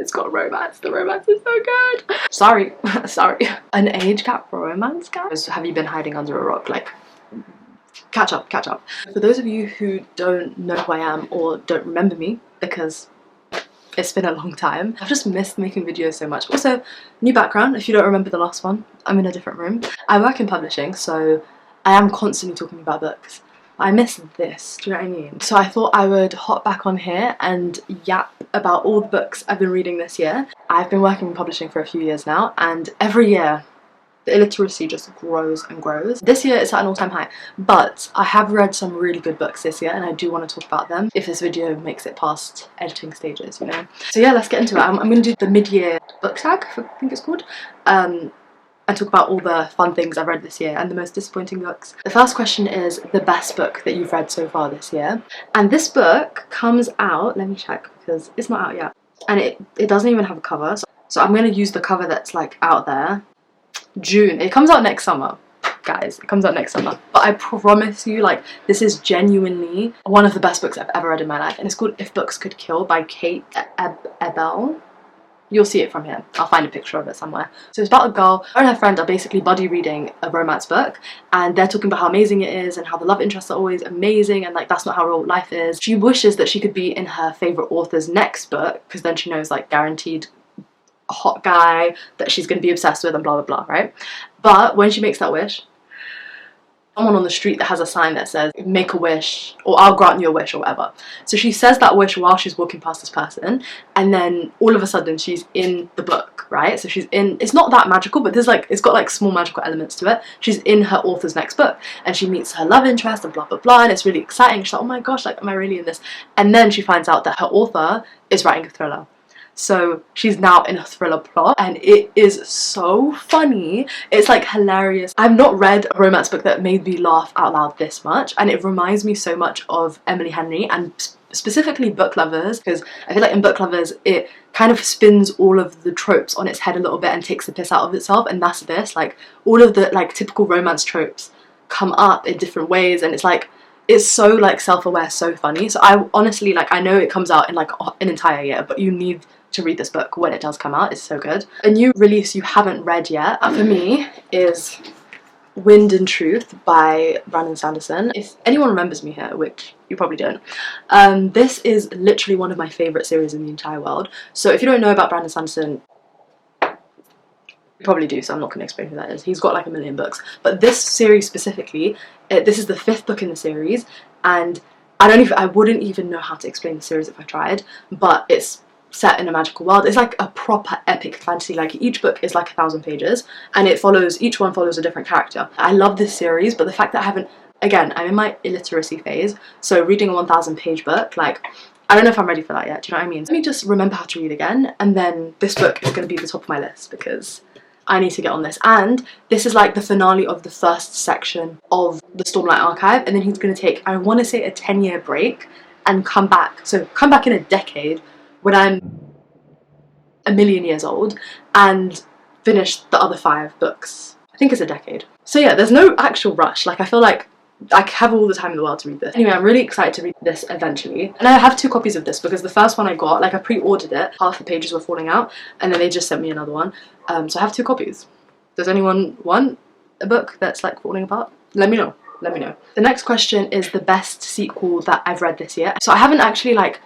It's got romance. The romance is so good. Sorry, sorry. An age gap romance, guys? Have you been hiding under a rock? Like, catch up, catch up. For those of you who don't know who I am or don't remember me, because it's been a long time, I've just missed making videos so much. Also, new background, if you don't remember the last one, I'm in a different room. I work in publishing, so I am constantly talking about books. I miss this, do you know what I mean? So I thought I would hop back on here and yap about all the books I've been reading this year. I've been working in publishing for a few years now, and every year the illiteracy just grows and grows. This year it's at an all-time high, but I have read some really good books this year and I do want to talk about them if this video makes it past editing stages, you know? So yeah, let's get into it. I'm going to do the mid-year book tag, I think it's called, and talk about all the fun things I've read this year and the most disappointing books. The first question is the best book that you've read so far this year. And this book comes out, let me check because it's not out yet, and it doesn't even have a cover, so I'm going to use the cover that's like out there. June. It comes out next summer, guys. It comes out next summer. But I promise you, like, this is genuinely one of the best books I've ever read in my life, and it's called If Books Could Kill by Kate Ebel. You'll see it from here. I'll find a picture of it somewhere. So it's about a girl, her and her friend are basically buddy reading a romance book, and they're talking about how amazing it is and how the love interests are always amazing and like that's not how real life is. She wishes that she could be in her favourite author's next book because then she knows like guaranteed hot guy that she's going to be obsessed with and blah blah blah, right? But when she makes that wish, someone on the street that has a sign that says make a wish or I'll grant you a wish or whatever. So she says that wish while she's walking past this person, and then all of a sudden she's in the book, right? So she's in, it's not that magical, but there's like, it's got like small magical elements to it. She's in her author's next book and she meets her love interest and blah blah blah, and it's really exciting. She's like, oh my gosh, like am I really in this? And then she finds out that her author is writing a thriller. So she's now in a thriller plot and it is so funny. It's like hilarious. I've not read a romance book that made me laugh out loud this much, and it reminds me so much of Emily Henry and specifically Book Lovers, because I feel like in Book Lovers it kind of spins all of the tropes on its head a little bit and takes the piss out of itself, and that's this. Like all of the like typical romance tropes come up in different ways, and it's like it's so like self-aware, so funny. So I honestly, like, I know it comes out in like an entire year, but you need to read this book when it does come out. It's so good. A new release you haven't read yet for me is Wind and Truth by Brandon Sanderson. If anyone remembers me here, which you probably don't, this is literally one of my favourite series in the entire world. So if you don't know about Brandon Sanderson, you probably do, so I'm not going to explain who that is. He's got like a million books, but this series specifically, this is the 5th book in the series, and I wouldn't even know how to explain the series if I tried, but it's set in a magical world. It's like a proper epic fantasy. Like each book is like 1,000 pages and each one follows a different character. I love this series, but the fact that I haven't, again, I'm in my illiteracy phase, so reading a 1,000 page book, like, I don't know if I'm ready for that yet, do you know what I mean? Let me just remember how to read again, and then this book is going to be the top of my list because I need to get on this. And this is like the finale of the first section of the Stormlight Archive, and then he's going to take, I want to say, a 10-year break and come back. So come back in a decade when I'm a million years old and finish the other 5 books. I think it's a decade. So yeah, there's no actual rush. Like I feel like I have all the time in the world to read this. Anyway, I'm really excited to read this eventually. And I have 2 copies of this because the first one I got, like I pre-ordered it, half the pages were falling out, and then they just sent me another one. So I have 2 copies. Does anyone want a book that's like falling apart? Let me know. Let me know. The next question is the best sequel that I've read this year. So I haven't actually like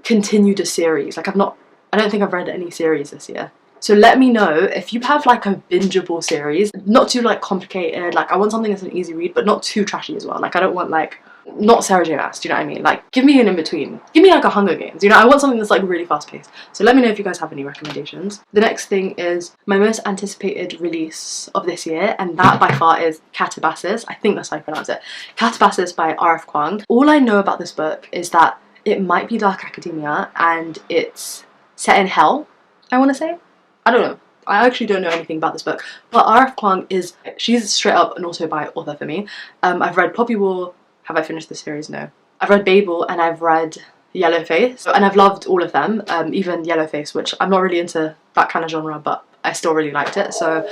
continued a series. Like I don't think I've read any series this year. So let me know if you have like a bingeable series, not too like complicated. Like I want something that's an easy read, but not too trashy as well. Like I don't want like, not Sarah J Maas, do you know what I mean? Like give me an in-between. Give me like a Hunger Games, you know? I want something that's like really fast-paced. So let me know if you guys have any recommendations. The next thing is my most anticipated release of this year, and that by far is Catabasis. I think that's how I pronounce it. Catabasis by R.F. Kuang. All I know about this book is that it might be dark academia and it's set in hell, I want to say. I don't know. I actually don't know anything about this book. But R.F. Kuang she's straight up an auto-buy author for me. I've read Poppy War. Have I finished the series? No. I've read Babel and I've read Yellowface. And I've loved all of them, even Yellowface, which I'm not really into that kind of genre, but I still really liked it. So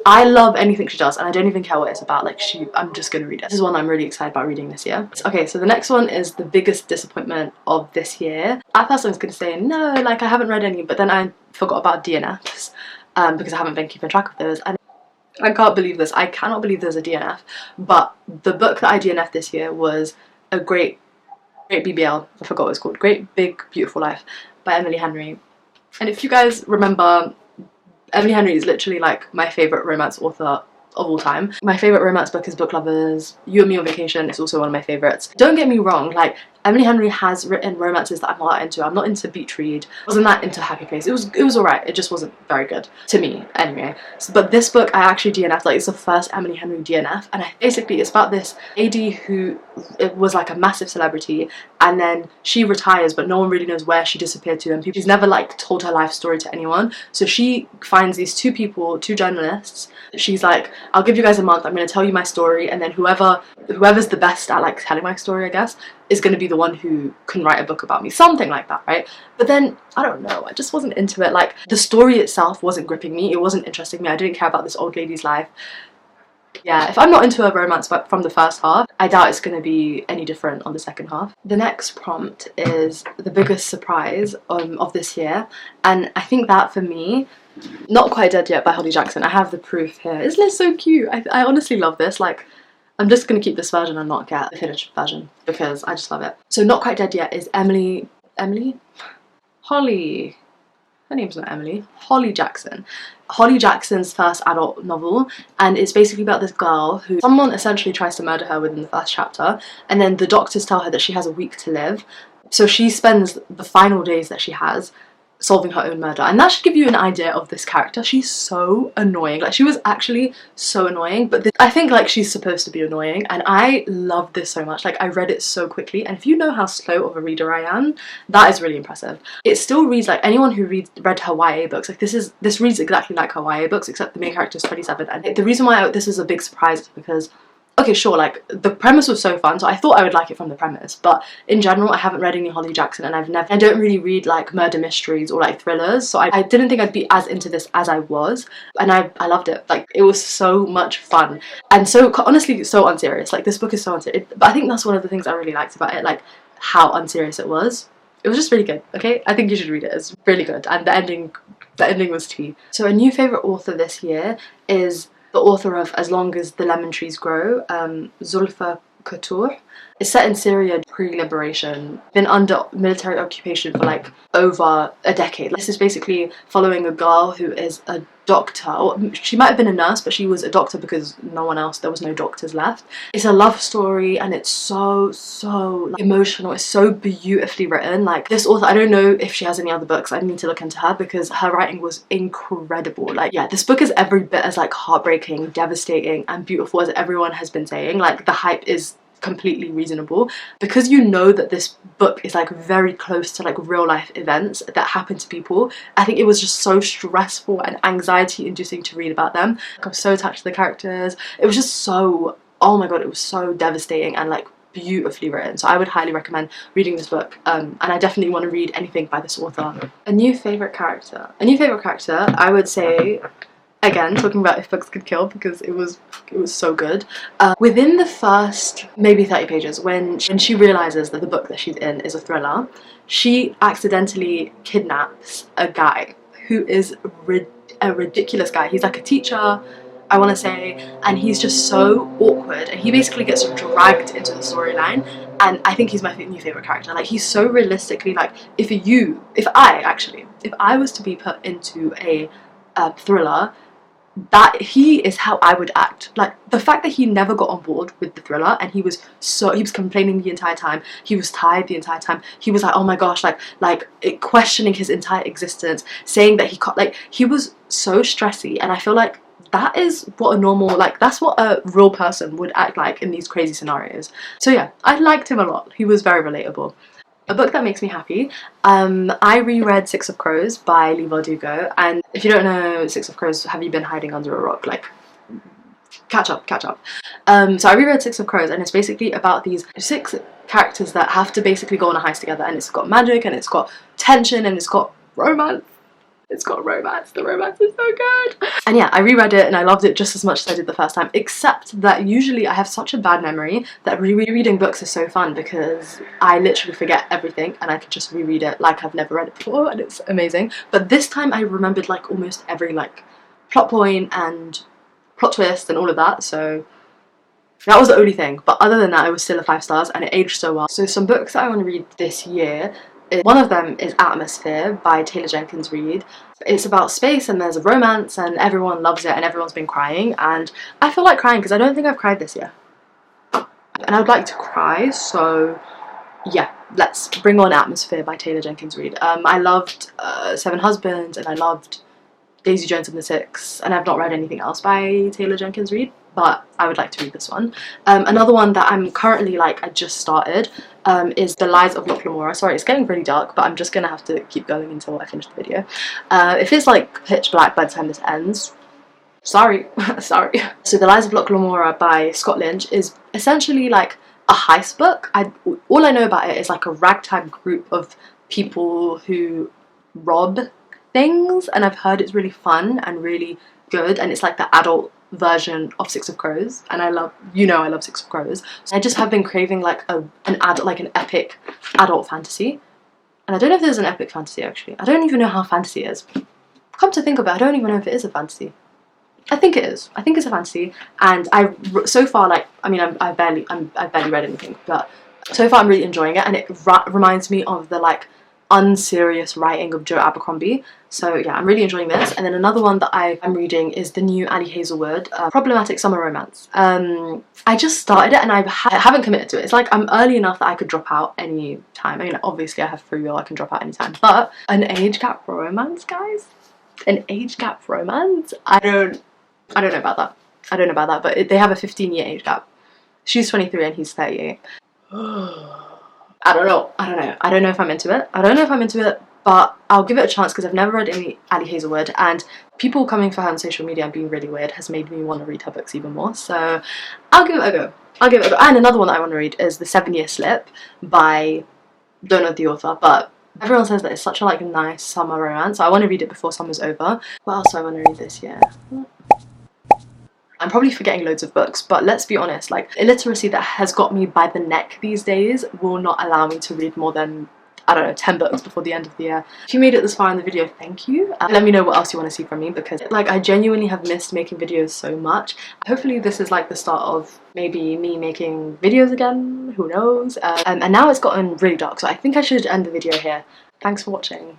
I love anything she does, and I don't even care what it's about. Like, I'm just gonna read it. This is one I'm really excited about reading this year. Okay, so the next one is the biggest disappointment of this year. At first I was gonna say no, like I haven't read any, but then I forgot about DNFs because I haven't been keeping track of those. And I can't believe this. I cannot believe there's a DNF. But the book that I DNF'd this year was a great BBL. I forgot what it's called. Great Big Beautiful Life by Emily Henry. And if you guys remember, Emily Henry is literally like my favourite romance author of all time. My favourite romance book is Book Lovers. You and Me on Vacation is also one of my favourites. Don't get me wrong, like Emily Henry has written romances that I'm not into. I'm not into Beach Read. I wasn't that into Happy Place. It was alright. It just wasn't very good to me anyway. So, but this book I actually DNF'd. Like, it's the first Emily Henry DNF, and basically it's about this lady who was like a massive celebrity, and then she retires, but no one really knows where she disappeared to, and she's never like told her life story to anyone. So she finds these two people, two journalists. She's like, I'll give you guys a month. I'm going to tell you my story, and then whoever's the best at like telling my story, I guess, is going to be the one who can write a book about me, something like that, right? But then I don't know, I just wasn't into it. Like, the story itself wasn't gripping me, it wasn't interesting me. I didn't care about this old lady's life. Yeah, if I'm not into a romance but from the first half, I doubt it's going to be any different on the second half. The next prompt is the biggest surprise of this year, and I think that for me, Not Quite Dead Yet by Holly Jackson. I have the proof here. Isn't it so cute? I honestly love this. Like, I'm just going to keep this version and not get the finished version because I just love it. So Not Quite Dead Yet is Holly. Her name's not Emily. Holly Jackson. Holly Jackson's first adult novel, and it's basically about this girl who someone essentially tries to murder her within the first chapter, and then the doctors tell her that she has a week to live. So she spends the final days that she has solving her own murder, and that should give you an idea of this character. She's so annoying. Like, she was actually so annoying, but I think like she's supposed to be annoying, and I love this so much. Like, I read it so quickly, and if you know how slow of a reader I am, that is really impressive. It still reads like anyone who read her YA books. Like, this reads exactly like her YA books, except the main character is 27, and the reason why this was a big surprise is because, okay, sure, like, the premise was so fun, so I thought I would like it from the premise, but in general, I haven't read any Holly Jackson, and I don't really read, like, murder mysteries or, like, thrillers, so I didn't think I'd be as into this as I was, and I loved it. Like, it was so much fun, and so, honestly, so unserious. Like, this book is so unserious, but I think that's one of the things I really liked about it, like, how unserious it was. It was just really good, okay? I think you should read it. It's really good, and the ending was tea. So a new favourite author this year is the author of As Long as the Lemon Trees Grow, Zulfa Couture. It's set in Syria pre-liberation, been under military occupation for like over a decade. This is basically following a girl who is a doctor, or she might have been a nurse, but she was a doctor because there was no doctors left. It's a love story, and it's so like, emotional. It's so beautifully written. Like, this author, I don't know if she has any other books. I need to look into her because her writing was incredible. Like, yeah, this book is every bit as like heartbreaking, devastating, and beautiful as everyone has been saying. Like, the hype is completely reasonable because you know that this book is like very close to like real life events that happen to people. I think it was just so stressful and anxiety inducing to read about them. Like, I'm so attached to the characters. It was just so, oh my god, it was so devastating and like beautifully written. So I would highly recommend reading this book, and I definitely want to read anything by this author. A new favourite character, I would say, again, talking about if books could kill, because it was so good. Within the first maybe 30 pages, when she realises that the book that she's in is a thriller, she accidentally kidnaps a guy who is a ridiculous guy. He's like a teacher, I want to say, and he's just so awkward, and he basically gets dragged into the storyline, and I think he's my new favourite character. Like, he's so realistically, like, if I was to be put into a thriller, that he is how I would act. Like, the fact that he never got on board with the thriller, and he was complaining the entire time, he was tired the entire time, he was like, oh my gosh, questioning his entire existence, saying that he was so stressy, and I feel like that is what that's what a real person would act like in these crazy scenarios. So yeah, I liked him a lot. He was very relatable. A book that makes me happy, I reread Six of Crows by Leigh Bardugo, and if you don't know Six of Crows, have you been hiding under a rock? Like, catch up. So I reread Six of Crows, and it's basically about these 6 characters that have to basically go on a heist together, and it's got magic, and it's got tension, and it's got romance. It's got romance. The romance is so good. And yeah, I reread it and I loved it just as much as I did the first time, except that usually I have such a bad memory that rereading books is so fun because I literally forget everything and I can just reread it like I've never read it before, and it's amazing. But this time I remembered like almost every like plot point and plot twist and all of that, so that was the only thing. But other than that, it was still a 5 stars and it aged so well. So some books that I want to read this year, one of them is Atmosphere by Taylor Jenkins Reid. It's about space and there's a romance and everyone loves it and everyone's been crying, and I feel like crying because I don't think I've cried this year. And I would like to cry, so yeah, let's bring on Atmosphere by Taylor Jenkins Reid. I loved Seven Husbands and I loved Daisy Jones and the Six, and I've not read anything else by Taylor Jenkins Reid, but I would like to read this one. Another one that I'm currently like, I just started, is The Lies of Locke Lamora. Sorry, it's getting really dark, but I'm just gonna have to keep going until I finish the video. If it's like pitch black by the time this ends, sorry, sorry. So The Lies of Locke Lamora by Scott Lynch is essentially like a heist book. All I know about it is like a ragtag group of people who rob things, and I've heard it's really fun and really good, and it's like the adult version of Six of Crows, and I love, you know, I love Six of Crows. So I just have been craving like an epic adult fantasy, and I don't know if there's an epic fantasy actually. I don't even know how fantasy is. Come to think of it, I don't even know if it is a fantasy. I think it is. I think it's a fantasy, and so far, like, I mean, I've barely read anything, but so far I'm really enjoying it, and it reminds me of the like unserious writing of Joe Abercrombie. So yeah, I'm really enjoying this. And then another one that I am reading is the new Ali Hazelwood, Problematic Summer Romance. I just started it and I haven't committed to it. It's like I'm early enough that I could drop out any time. I mean, obviously I have free will, I can drop out anytime, but an age gap romance, guys? An age gap romance? I don't know about that. I don't know about that, but they have a 15-year age gap. She's 23 and he's 38. I don't know if I'm into it. I don't know if I'm into it, but I'll give it a chance because I've never read any Ali Hazelwood, and people coming for her on social media and being really weird has made me want to read her books even more, so I'll give it a go. I'll give it a go. And another one that I want to read is The 7-Year Slip by, don't know the author, but everyone says that it's such a like nice summer romance, so I want to read it before summer's over. What else do I want to read this year? I'm probably forgetting loads of books, but let's be honest, like, illiteracy that has got me by the neck these days will not allow me to read more than, I don't know, 10 books before the end of the year. If you made it this far in the video, thank you. Let me know what else you want to see from me, because like I genuinely have missed making videos so much. Hopefully this is like the start of maybe me making videos again, who knows. And now it's gotten really dark, so I think I should end the video here. Thanks for watching.